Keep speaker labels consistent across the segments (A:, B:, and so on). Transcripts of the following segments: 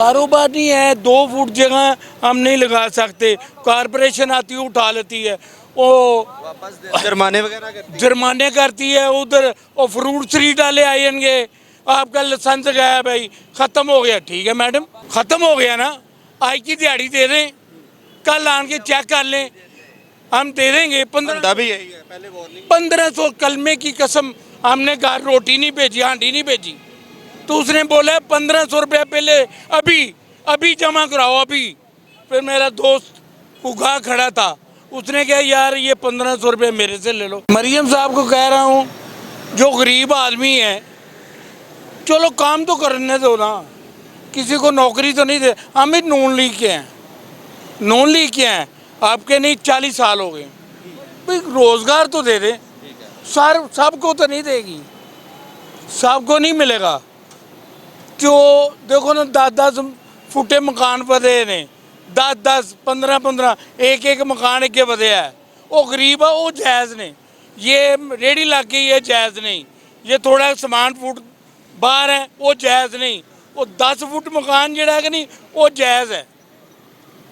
A: कारोबार नहीं है, 2 फुट जगह हम नहीं लगा सकते। कारपोरेशन आती है उठा लेती है, वो
B: वापस जुर्माने वगैरह करती है।
A: जुर्माने करती है। उधर वो फ्रूट स्ट्रीट वाले आएंगे, आपका लाइसेंस गया है भाई, ख़त्म हो गया। ठीक है मैडम, ख़त्म हो गया ना, आज की दिहाड़ी दे दें, कल आन के चेक कर लें, हम दे देंगे। 15
B: भी यही है, पहले वार्निंग
A: 1500 कलमे की कसम, हमने घर रोटी नहीं भेजी, हांडी नहीं भेजी, तो उसने बोला 1500 रुपया पहले अभी अभी जमा कराओ अभी। फिर मेरा दोस्त उगा खड़ा था, उसने कहा यार ये 1500 रुपये मेरे से ले लो। मरियम साहब को कह रहा हूँ, जो गरीब आदमी है, चलो काम तो करने दो ना, किसी को नौकरी तो नहीं दे। हम भी नून लीग के हैं, नून लीग के हैं, आपके नहीं 40 साल हो गए भाई, रोजगार तो दे दे। सर सबको तो नहीं देगी, सबको नहीं मिलेगा। जो देखो ना 10-10 फुटे मकान बदे ने, 10-10 15-15 एक मकान के बदे है। वो गरीब है, वो जायज़ ने, ये रेडी ला के ये जायज़ नहीं। ये थोड़ा समान फुट बाहर है, वो जायज़ नहीं। वो 10 फुट मकान जड़ा है कि नहीं, वो जायज़ है।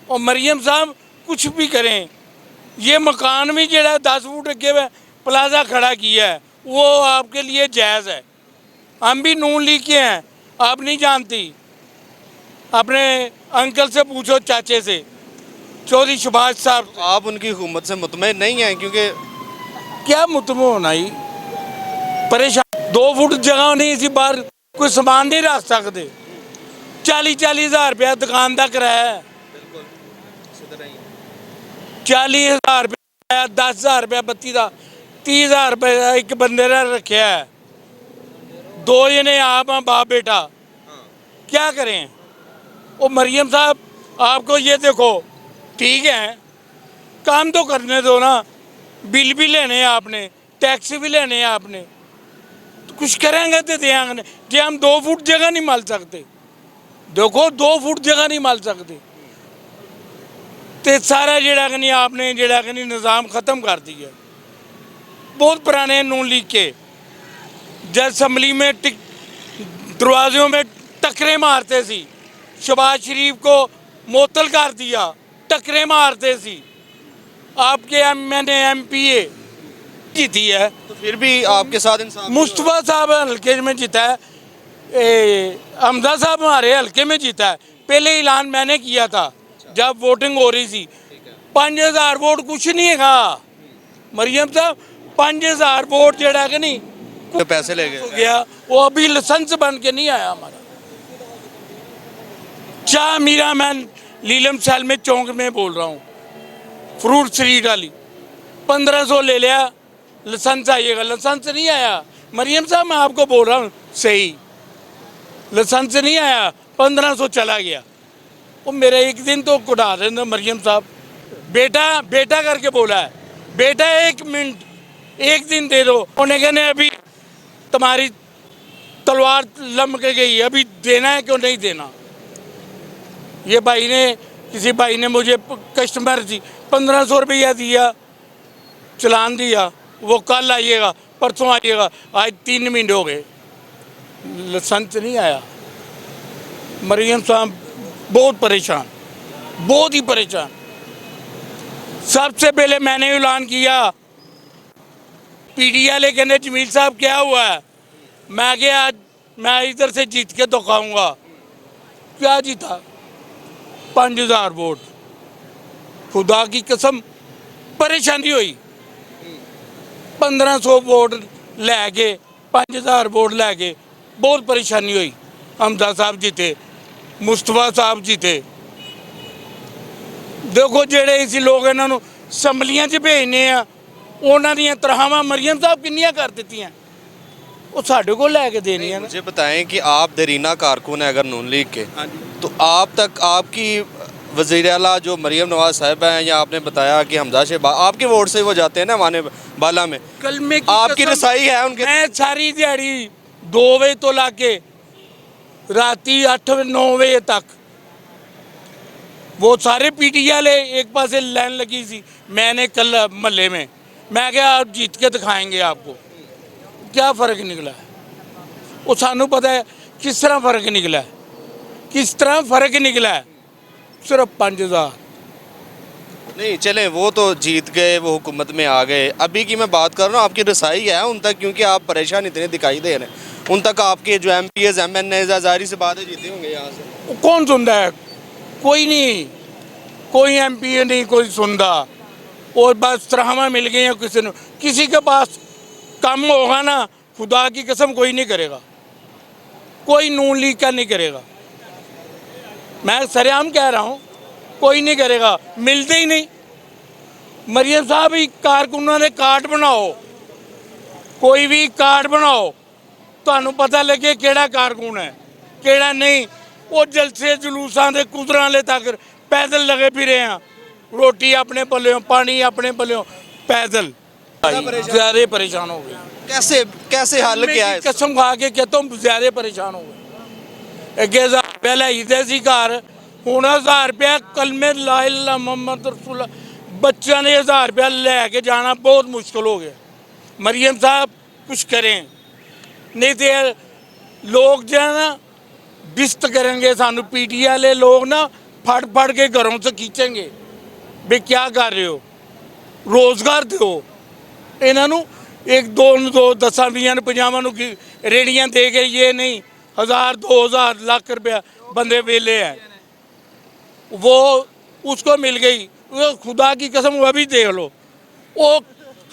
A: और मरियम साहब कुछ भी करें, ये मकान भी जड़ा 10 फुट अगे प्लाजा खड़ा किया है, वो आपके लिए जायज़ है। हम भी नून लीग के हैं, आप नहीं जानती, अपने अंकल से पूछो, चाचे से, चौधरी सुभाष साहब।
B: आप उनकी हुकूमत से मुतमईन नहीं हैं क्योंकि
A: क्या मुतम होना ही, परेशान। 2 फुट जगह नहीं, इसी बार कोई सामान नहीं रख सकते। 40-40 हज़ार रुपया दुकान का किराया है, 40,000 रुपया, 10,000 रुपया बत्ती का, 30,000 रुपया एक बंदे ने रखा है। 2 जने आप हैं, बाप बेटा, क्या करें। वो मरियम साहब, आपको ये देखो, ठीक है काम तो करने दो ना, बिल भी लेने हैं आपने, टैक्स भी लेने हैं आपने, तो कुछ करेंगे तो देंगे। जो हम 2 फुट जगह नहीं माल सकते, देखो 2 फुट जगह नहीं माल सकते, तो सारा जड़ा कि नहीं आपने जड़ा कि नहीं निज़ाम ख़त्म कर दिया। बहुत पुराने नून लीग के जब असम्बली में दरवाज़ों में टकरे मारते सी, शहबाज शरीफ को मुअत्तल कर दिया, टकरे मारते सी। आपके मैंने MPA जीती है,
B: तो फिर भी आपके साथ इंसान
A: मुस्तफ़ा साहब हल्के में जीता है, हमजा साहब हमारे हल्के में जीता है। पहले ऐलान मैंने किया था जब वोटिंग हो रही थी, 5,000 वोट कुछ नहीं है। मरियम साहब 5,000 वोट जड़ा कि नहीं
B: तो पैसे ले गए
A: गया, वो अभी लाइसेंस बन के नहीं आया हमारा। चाह मीरा, मैं लीलम सेल में चौंक में बोल रहा हूँ, फ्रूट स्ट्रीट वाली 1500 ले लिया, लाइसेंस आइएगा, लाइसेंस नहीं आया। मरियम साहब मैं आपको बोल रहा हूँ सही, लाइसेंस नहीं आया, 1500 चला गया। वो मेरा एक दिन तो कुड़ा देना मरियम साहब, बेटा बेटा करके बोला है, बेटा 1 मिनट 1 दिन दे दो। उन्हें कहने अभी तुम्हारी तलवार लमक गई, अभी देना है क्यों नहीं देना। ये भाई ने, किसी भाई ने मुझे, कस्टमर थी, 1500 रुपया दिया, चलान दिया, वो कल आइएगा परसों आइएगा, आज 3 महीने हो गए, लाइसेंस नहीं आया। मरियम साहब बहुत परेशान, बहुत ही परेशान। सबसे पहले मैंने ऐलान किया, PDI वाले कहने जमील साहब क्या हुआ है, मैं गया आज मैं इधर से जीत के दिखाऊंगा। क्या जीता, 5,000 वोट, खुदा की कसम परेशानी हुई। 1500 वोट लैके 5,000 वोट लैके बहुत परेशानी हुई। हमजा साहब जीते, मुस्तफा साहब जीते। देखो जेड़े इसी लोग इन्हों असम्बलियां च भेजने आ, उन्हों दी तनख्वाहां मरियम साहब किन्नियां कर दित्तियां, वो साढ़े को लैके देनी है।
B: मुझे बताएं कि आप देरीना कारकुन है अगर नून लीग के, तो आप तक आपकी वज़ीर आला जो मरियम नवाज साहब हैं, या आपने बताया कि हमजा शहबाज, आपके वोट से वो जाते हैं ना माने बाला में,
A: कल में
B: आपकी रसाई है उनके।
A: मैं सारी दिहाड़ी 2 बजे तो ला के राती 8-9 बजे तक, वो सारे PDI वाले एक पास लाइन लगी सी, मैंने कल महल्ले में, मैं क्या आप जीत के दिखाएंगे आपको, क्या फ़र्क निकला है। वो सानू पता है किस तरह फ़र्क निकला है। किस तरह फ़र्क निकला है, सिर्फ 5,000।
B: नहीं चलें, वो तो जीत गए, वो हुकूमत में आ गए। अभी की मैं बात कर रहा हूँ, आपकी रसाई है उन तक, क्योंकि आप परेशान इतने दिखाई दे रहे हैं। उन तक आपके जो MPs MNA ज़ाहिर सी बात है जीते होंगे यहाँ से।
A: कौन सुनता है? कोई नहीं, कोई MP नहीं कोई सुनता। और बस तराहमा मिल गई है किसी ने, किसी के पास काम होगा ना, खुदा की कसम कोई नहीं करेगा, कोई नून लीग का नहीं करेगा। मैं सरेआम कह रहा हूँ, कोई नहीं करेगा, मिलते ही नहीं। मरियम साहब ही कारकुनों ने कार्ड बनाओ, कोई भी कार्ड बनाओ, ਤੁਹਾਨੂੰ पता लगे ਕਿਹੜਾ कारकुन है ਕਿਹੜਾ नहीं। वो जलसे जुलूसां दे कुदरां ले तक पैदल लगे फिरे हैं, रोटी अपने पल्लों, पानी अपने पल्लों, पैदल। ज़्यादा परेशान हो गए।
B: कैसे कैसे हल क्या है?
A: कसम खा के कहता हूँ ज़्यादा परेशान हो गए। अगे 1000 रुपया लाइदे सी घर, हुण 1000 रुपया कलमे ला इला मोहम्मद रसूल, बच्चों ने 1000 रुपया लैके जाना बहुत मुश्किल हो गया। मरियम साहब कुछ करें, नहीं तो लोग जो है ना बिस्त करेंगे, सानू PTI वाले लोग ना फड़ फड़ के घरों से खींचेंगे भी क्या कर रहे हो, रोज़गार दो इन्हों। एक दो 10 20 50 रेड़ियाँ दे के, ये नहीं 1000 2000 लाख रुपया बंदे वेले हैं, वो उसको मिल गई। वो खुदा की कसम वो भी देख लो, वो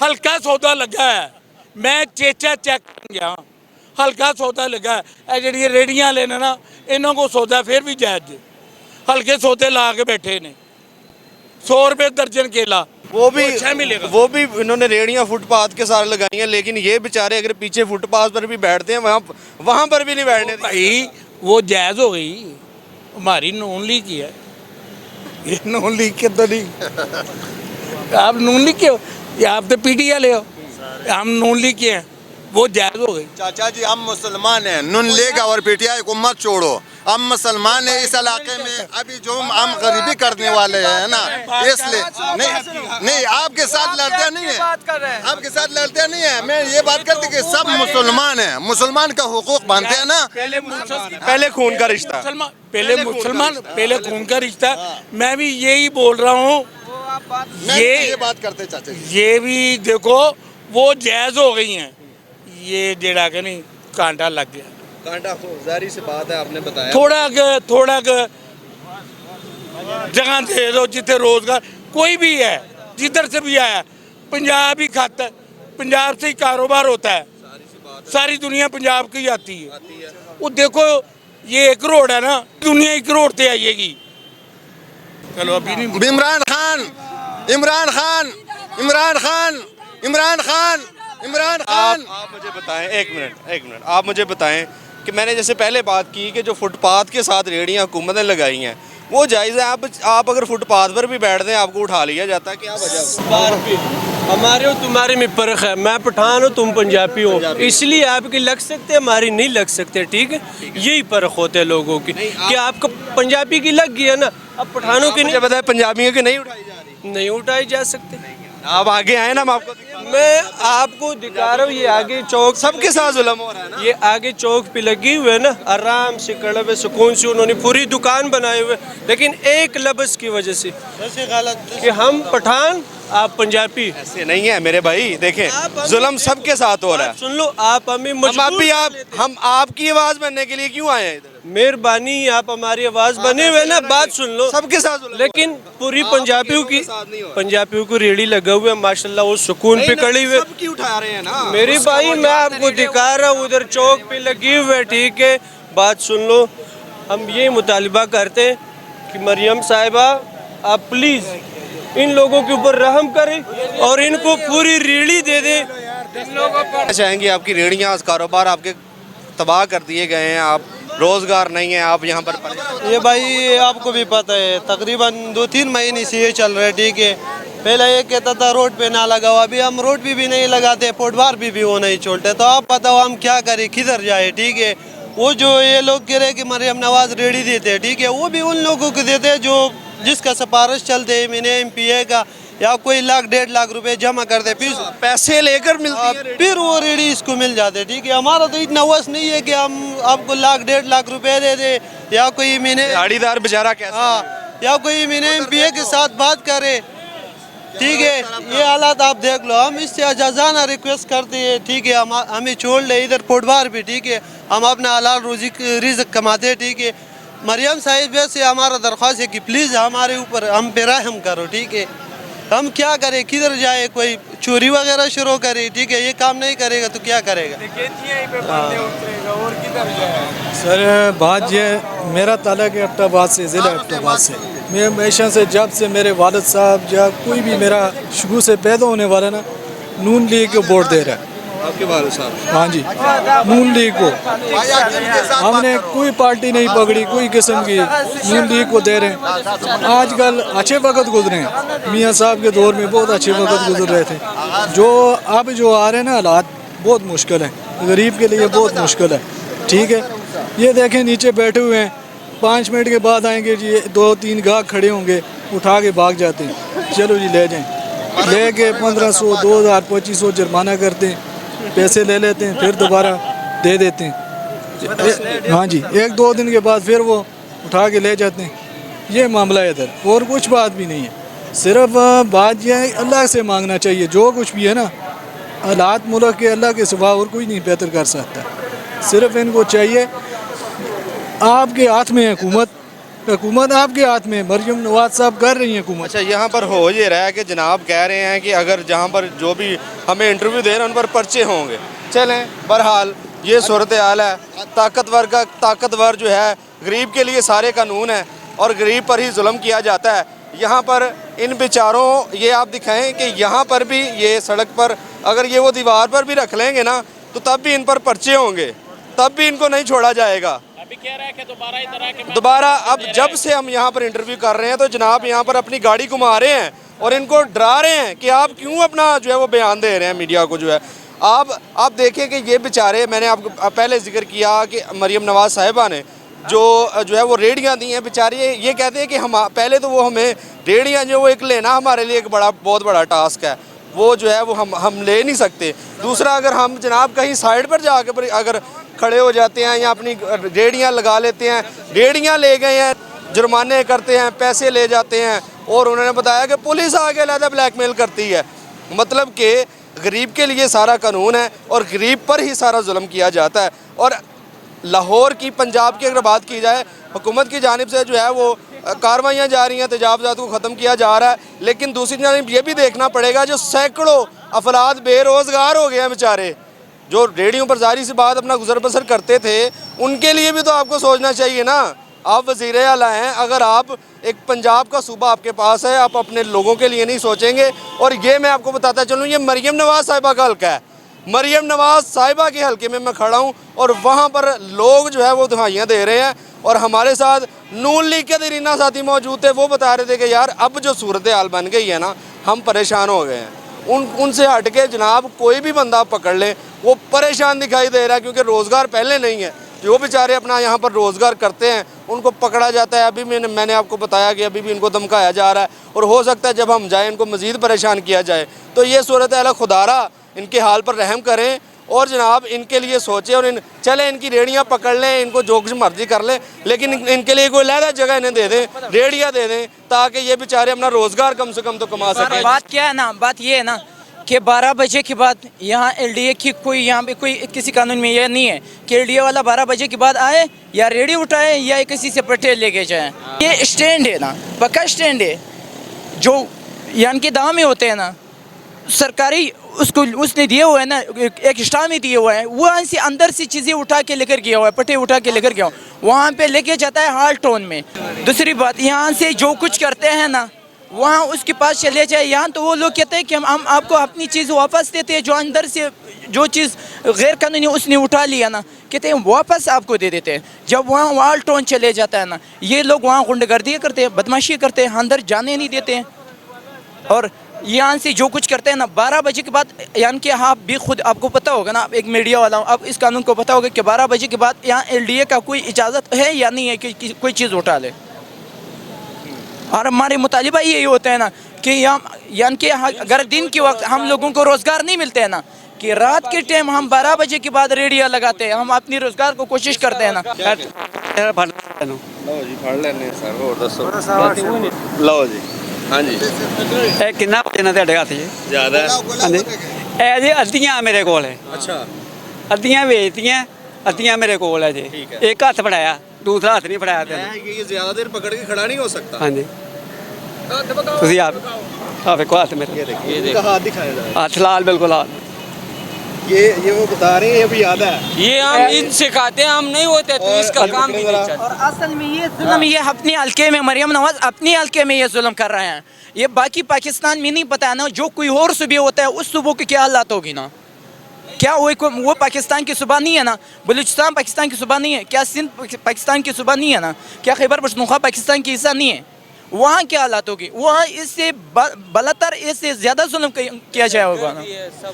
A: हल्का सौदा लगा है। मैं चेचा चेक गया, हल्का सौदा लगा है। जी रेड़ियाँ लेने ना, इन्हों को सौदा फिर भी जायज़ है, हल्के सौदे ला के बैठे ने। 100 रुपये दर्जन केला,
B: वो भी
A: अच्छा मिलेगा।
B: वो भी इन्होंने रेड़ियाँ फुटपाथ के साथ लगाई हैं, लेकिन ये बेचारे अगर पीछे फुटपाथ पर भी बैठते हैं, वहाँ पर भी नहीं बैठने देते।
A: भाई वो जायज़ हो गई, हमारी नून लीग की है, ये नून लीग के तो नहीं। आप नून लीग के हो या आप तो PTI वाले हो? हम नून लीग के हैं, वो जायज़ हो गई।
C: चाचा जी हम मुसलमान हैं, नून लीग और PTI को मत छोड़ो, हम मुसलमान हैं। इस इलाके में अभी जो हम गरीबी करने वाले हैं ना, इसलिए नहीं आपके साथ लड़ते नहीं है, आपके साथ लड़ते नहीं है। मैं ये बात करती कि सब मुसलमान हैं, मुसलमान का हुकूक बनते हैं ना।
B: पहले खून का रिश्ता,
A: पहले खून का रिश्ता। मैं भी यही बोल रहा हूँ,
C: ये बात करते चाचा जी,
A: ये भी देखो वो जायज़ हो गई हैं। ये जेड़ा कि नहीं कांटा लग गया,
B: कांटा ज़ाहिर सी बात है, आपने बताया।
A: थोड़ा जगह दे दो जिथे रोजगार, कोई भी है जिधर से भी आया, पंजाब ही खाता है, पंजाब से ही कारोबार होता है, सारी दुनिया पंजाब की आती है। वो देखो ये 1 करोड़ है ना, दुनिया 1 करोड़ से आएगी। चलो अभी नहीं।
C: इमरान खान इमरान खान इमरान खान इमरान खान इमरान खान
B: आप मुझे बताएं, एक मिनट आप मुझे बताएं कि मैंने जैसे पहले बात की कि जो फुटपाथ के साथ रेड़ियाँ हुकूमत ने लगाई हैं वो जायज़ है। आप अगर फुटपाथ पर भी बैठते हैं आपको उठा लिया जाता है, क्या वजह?
D: हमारे और तुम्हारे में फ़र्क है, मैं पठान हूँ तुम पंजाबी हो, इसलिए आपकी लग सकते हमारी नहीं लग सकते, ठीक है। यही फ़र्क होते हैं लोगों की कि आपको पंजाबी की लग गई है ना, अब पठानों की नहीं।
B: पता है पंजाबियों की नहीं उठाई जा रही,
D: नहीं उठाई जा सकते।
B: आप आगे आए ना,
D: मैं आपको दिखा रहा हूँ, ये आगे चौक
B: सबके साथ जुल्म हो रहा है ना।
D: ये आगे चौक पे लगी हुई है ना, आराम से कड़े हुए सुकून से उन्होंने पूरी दुकान बनाए हुए, लेकिन एक लफ्ज़ की वजह से कि हम पठान आप पंजाबी।
B: ऐसे नहीं है मेरे भाई, देखें जुल्म सबके साथ हो रहा है।
D: सुन लो, आप हमें
B: हम आपकी आवाज़ बनने के लिए क्यों आए हैं इधर?
D: मेहरबानी, आप हमारी आवाज़ बने हुए ना, बात सुन लो।
B: सबके साथ जुल्म,
D: लेकिन पूरी पंजाबियों को रेडी लगा हुआ है माशाल्लाह, वो सुकून पे खड़ी हुए।
B: सबकी उठा रहे हैं ना
D: मेरी भाई, मैं आपको दिखा रहा हूँ, उधर चौक पे लगी हुई है, ठीक है। बात सुन लो, हम ये मुतालिबा करते हैं कि मरियम साहिबा आप प्लीज़ इन लोगों के ऊपर रहम करें और इनको पूरी रेड़ी दे दें।
B: चाहेंगे आपकी रेड़ियाँ, कारोबार आपके तबाह कर दिए गए हैं, आप रोज़गार नहीं है, आप यहाँ पर
E: ये भाई आपको भी पता है तकरीबन 2-3 महीने से ये चल रहा है, ठीक है। पहले ये कहता था रोड पे ना लगाओ, अभी हम रोड पे भी नहीं लगाते, फुटबार भी वो नहीं छोड़ते। तो आप बताओ हम क्या करें, किधर जाए, ठीक है। वो जो ये लोग कह रहे हैं कि मरियम नवाज रेडी देते हैं, ठीक है, वो भी उन लोगों को देते हैं जो जिसका सिफारिश चलते हैं, मैंने MPA का या कोई लाख 1.5 लाख रुपए जमा कर दे, फिर
B: पैसे लेकर मिलती है रेडी?
E: फिर वो रेडी इसको मिल जाते, ठीक है। हमारा तो इतना वस नहीं है कि हम आपको लाख 1.5 लाख रुपए दे दे, या कोई महीने
B: दिहाड़ीदार बेचारा कैसे?
E: हाँ, या कोई महीने MPA के साथ बात करे, ठीक है। ये हालात आप देख लो। हम इससे अजाजाना रिक्वेस्ट करते हैं, ठीक है, हम हमें छोड़ ले इधर पोटबार भी, ठीक है। हम अपना हलाल रोजी रिज़्क़ कमाते हैं, ठीक है। मरियम साहिब से हमारा दरख्वास्त है कि प्लीज़ हमारे ऊपर हम पे रहम करो, ठीक है। हम क्या करें, किधर जाए, कोई चोरी वगैरह शुरू करे, ठीक है। ये काम नहीं करेगा तो क्या करेगा?
F: सर बात ये मेरा ताल्लुक है एबटाबाद से, ज़िला एबटाबाद से। मैं हमेशा से जब से मेरे वालिद साहब या कोई भी मेरा शुरू से पैदा होने वाला ना नून लीग को वोट दे रहा है।
B: आपके वालिद साहब?
F: हाँ जी, नून लीग को। हमने कोई पार्टी नहीं पकड़ी, कोई किस्म की, नून लीग को दे रहे हैं। आजकल अच्छे वक्त गुजरे हैं, मियाँ साहब के दौर में बहुत अच्छे वक्त गुजर रहे थे। जो अब जो आ रहे हैं ना हालात बहुत मुश्किल है, गरीब के लिए बहुत मुश्किल है, ठीक है। ये देखें नीचे बैठे हुए हैं, 5 मिनट के बाद आएंगे जी, 2-3 गाहक खड़े होंगे, उठा के भाग जाते हैं, चलो जी ले जाएं, ले के 1500, 2000, 2500 जुर्माना करते हैं, पैसे ले लेते हैं, फिर दोबारा दे देते हैं। हाँ जी, 1-2 दिन के बाद फिर वो उठा के ले जाते हैं। ये मामला है इधर, और कुछ बात भी नहीं है। सिर्फ बात यह है अल्लाह से मांगना चाहिए, जो कुछ भी है ना हालात मुल्क के अल्लाह के सिवा और कोई नहीं बेहतर कर सकता। सिर्फ इनको चाहिए, आपके हाथ में हुकूमत, हुकूमत आपके हाथ में। मरियम नवाज साहब कर रही हैं हुकूमत।
B: अच्छा, यहाँ पर हो ये रहा है कि जनाब कह रहे हैं कि अगर जहाँ पर जो भी हमें इंटरव्यू दे रहे हैं उन पर पर्चे होंगे। चलें, बहरहाल ये सूरत हाल है। ताकतवर जो है, गरीब के लिए सारे कानून हैं और गरीब पर ही जुल्म किया जाता है। यहाँ पर इन बेचारों, ये आप दिखाएं कि यहाँ पर भी ये सड़क पर अगर ये वो दीवार पर भी रख लेंगे ना तो तब भी इन पर पर्चे होंगे, तब भी इनको नहीं छोड़ा जाएगा।
G: अभी कह रहा है कि
B: दोबारा अब जब से हम यहाँ पर इंटरव्यू कर रहे हैं तो जनाब यहाँ पर अपनी गाड़ी घुमा रहे हैं और इनको डरा रहे हैं कि आप क्यों अपना जो है वो बयान दे रहे हैं मीडिया को। जो है आप देखें कि ये बेचारे, मैंने आपको पहले जिक्र किया कि मरियम नवाज साहिबा ने जो है वो रेडियाँ दी हैं। बेचारे ये कहते हैं कि हम पहले तो वो हमें रेडियाँ जो वो एक लेना हमारे लिए एक बहुत बड़ा टास्क है, वो जो है वो हम ले नहीं सकते। दूसरा, अगर हम जनाब कहीं साइड पर जाकर पर अगर खड़े हो जाते हैं या अपनी रेडियाँ लगा लेते हैं, रेडियाँ ले गए हैं, जुर्माने करते हैं, पैसे ले जाते हैं, और उन्होंने बताया कि पुलिस आगे अलग ब्लैकमेल करती है। मतलब कि गरीब के लिए सारा कानून है और गरीब पर ही सारा जुल्म किया जाता है। और लाहौर की, पंजाब की अगर बात की जाए, हुकूमत की जानिब से जो है वो कार्रवाइयाँ जा रही हैं, तजावज़ात को ख़त्म किया जा रहा है। लेकिन दूसरी जानिब ये भी देखना पड़ेगा जो सैकड़ों अफराद बेरोज़गार हो गए हैं बेचारे, जो रेडियो पर जारी सी बात अपना गुजर बसर करते थे, उनके लिए भी तो आपको सोचना चाहिए ना। आप वज़ीर आला हैं, अगर आप एक पंजाब का सूबा आपके पास है, आप अपने लोगों के लिए नहीं सोचेंगे। और ये मैं आपको बताता चलूँ, ये मरियम नवाज साहिबा का हल्का है। मरियम नवाज साहिबा के हल्के में मैं खड़ा हूँ और वहाँ पर लोग जो है वो दुहाइयाँ दे रहे हैं। और हमारे साथ नून लीग के दरीना साथी मौजूद थे, वो बता रहे थे कि यार अब जो सूरत हाल बन गई है ना, हम परेशान हो गए हैं। उनसे हट के जनाब कोई भी बंदा पकड़ ले वो परेशान दिखाई दे रहा है, क्योंकि रोज़गार पहले नहीं है। जो बेचारे अपना यहाँ पर रोज़गार करते हैं उनको पकड़ा जाता है। अभी मैंने आपको बताया कि अभी भी इनको धमकाया जा रहा है, और हो सकता है जब हम जाएँ इनको मज़ीद परेशान किया जाए। तो ये सूरत हाल, खुदारा इनके हाल पर रहम करें और जनाब इनके लिए सोचें। और चले इनकी रेडियाँ पकड़ लें, इनको जो कुछ मर्जी कर लें, लेकिन इनके लिए कोई लहदा जगह इन्हें दे दें, रेडियाँ दे दें, ताकि ये बेचारे अपना रोज़गार कम से कम तो कमा सकें।
H: बात क्या है ना, बात ये है ना कि 12 बजे के बाद यहाँ LDA की कोई, यहाँ पे कोई किसी कानून में यह नहीं है कि LDA वाला 12 बजे के बाद आए या रेडी उठाए या किसी से पट्टे लेके जाए। ये स्टैंड है ना, पक्का स्टैंड है, जो यहाँ के दाम में होते हैं ना, सरकारी उसको उसने दिए हुए है ना, एक स्टाफ में दिए हुए हैं, वो ऐसे अंदर से चीज़ें उठा के लेकर गया हुआ है, पट्टे उठा के लेकर गया, वहाँ पे लेके जाता है हाल टोन में। दूसरी बात, यहाँ से जो कुछ करते हैं ना वहाँ उसके पास चले जाए। यहाँ तो वो लोग कहते हैं कि हम आपको अपनी चीज़ वापस देते हैं, जो अंदर से जो चीज़ गैर कानूनी उसने उठा लिया ना, कहते हैं वापस आपको दे देते हैं। जब वहाँ वाल टोन चले जाता है ना, ये लोग वहाँ गुंडागर्दी करते हैं, बदमाशी करते हैं, अंदर जाने नहीं देते हैं। और यहाँ से जो कुछ करते हैं ना 12 बजे के बाद, यानी कि आप भी खुद आपको पता होगा ना, आप एक मीडिया वाला हूँ, आप इस कानून को पता होगा कि 12 बजे के बाद यहाँ LDA का कोई इजाज़त है या नहीं है कि कोई चीज़ उठा ले। और हमारे मुतालिबा यही होता है ना कि यहाँ यानी कि अगर दिन के वक्त हम लोगों को रोज़गार नहीं मिलते हैं ना, कि रात के टाइम हम 12 बजे के बाद रेडियो लगाते हैं, हम अपनी रोज़गार को कोशिश करते हैं ना।
B: लो जी फड़ लेने सर और दसो लो जी हाँ जी
I: ਇਹ ਕਿੰਨਾ ਇਹਨਾਂ ਤੁਹਾਡੇ ਹੱਥ 'ਚ
B: ज़्यादा है
I: ਹਾਂਜੀ ਇਹ ਜੀ ਅੱਧੀਆਂ ਮੇਰੇ ਕੋਲ ਹੈ
B: अच्छा
I: ਅੱਧੀਆਂ ਵੇਚਤੀਆਂ ਅੱਧੀਆਂ ਮੇਰੇ ਕੋਲ ਹੈ ਜੀ
B: ਠੀਕ ਹੈ।
I: ਇੱਕ ਹੱਥ ਫੜਾਇਆ ਦੂਸਰਾ ਹੱਥ ਨਹੀਂ ਫੜਾਇਆ ਤੈਨੂੰ
B: मैं ये ज़्यादा देर पकड़ के खड़ा नहीं हो सकता
I: ਹਾਂਜੀ ਤੁਸੀਂ ਆਪ ਵੇਖੋ ਹੱਥ ਮੇਰੇ
B: ये देखिए इनका हाथ दिखाया जाए
I: ਹੱਥ ਲਾਲ ਬਿਲਕੁਲ ਲਾਲ
B: ये वो बता रहे हैं ये भी याद है
J: ये हम इन सिखाते हैं, हम नहीं होते तो इसका काम भी नहीं चलता।
H: और असल में ये जुल्म ये अपने हल्के में मरियम नवाज अपने हल्के में ये जुल्म कर रहे हैं। ये बाकी पाकिस्तान में नहीं पता है ना, जो कोई और सूबे होता है उस सूबों की क्या हालात होगी ना। क्या वो पाकिस्तान की सूबा नहीं है ना, बलूचिस्तान पाकिस्तान की सूबा नहीं है, क्या सिंध पाकिस्तान की सूबा नहीं है ना, क्या खैबर पख्तूनख्वा पाकिस्तान की हिस्सा नहीं है, वहाँ क्या हालात होगी, वहाँ इससे बलतर इससे ज़्यादा जुल्म किया जाएगा ना।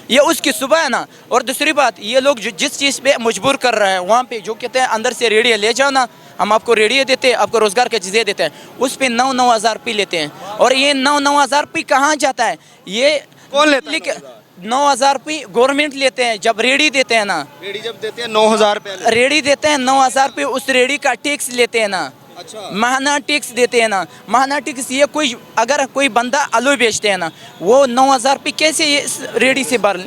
H: ये उसकी सुबह है ना। और दूसरी बात, ये लोग जिस चीज़ पे मजबूर कर रहे हैं वहाँ पे जो कहते हैं अंदर से रेडियो ले जाओ ना, हम आपको रेडियो देते हैं, आपको रोज़गार की चीज़ें देते हैं, उस पे 9-9 हज़ार रुपये लेते हैं। और ये 9-9 हज़ार रुपये कहाँ जाता है, ये
B: कौन लेता है
H: 9 हज़ार रुपये गवर्नमेंट लेते हैं। जब रेडी देते हैं ना,
B: रेडी जब देते हैं 9,000 रुपये
H: रेडी देते हैं 9 हज़ार रुपये, उस रेडी का टैक्स लेते हैं ना।
B: अच्छा
H: महाना टैक्स देते हैं ना, महाना टैक्स ये कोई अगर कोई बंदा आलू बेचते हैं ना, वो 9 हज़ार रुपये कैसे ये इस रेडी से भर,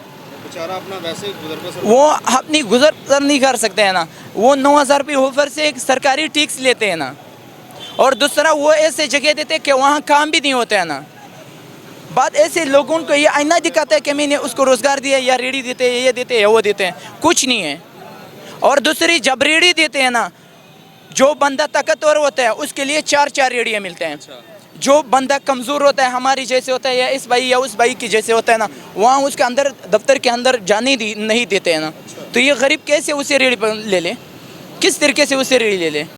B: बेचारा अपना वैसे गुजर बसर
H: वो अपनी गुजर नहीं कर सकते हैं ना। वो 9 हज़ार रुपये ऊपर से एक सरकारी टैक्स लेते हैं ना। और दूसरा वो ऐसे जगह देते हैं कि वहाँ काम भी नहीं होता है ना। बात ऐसे लोगों को ये आईना दिखाता है कि मैंने उसको रोज़गार दिया, या रेडी देते हैं, ये देते हैं, वो देते हैं, कुछ नहीं है। और दूसरी जब रेडी देते हैं ना, जो बंदा ताकतवर होता है उसके लिए 4-4 रेडियाँ मिलते हैं। जो बंदा कमज़ोर होता है, हमारी जैसे होता है, या इस भाई या उस भाई की जैसे होता है ना, वहाँ उसके अंदर दफ्तर के अंदर जाने नहीं देते हैं ना। तो ये गरीब कैसे उसे रेडी ले ले, किस तरीके से उसे रेडी ले ले।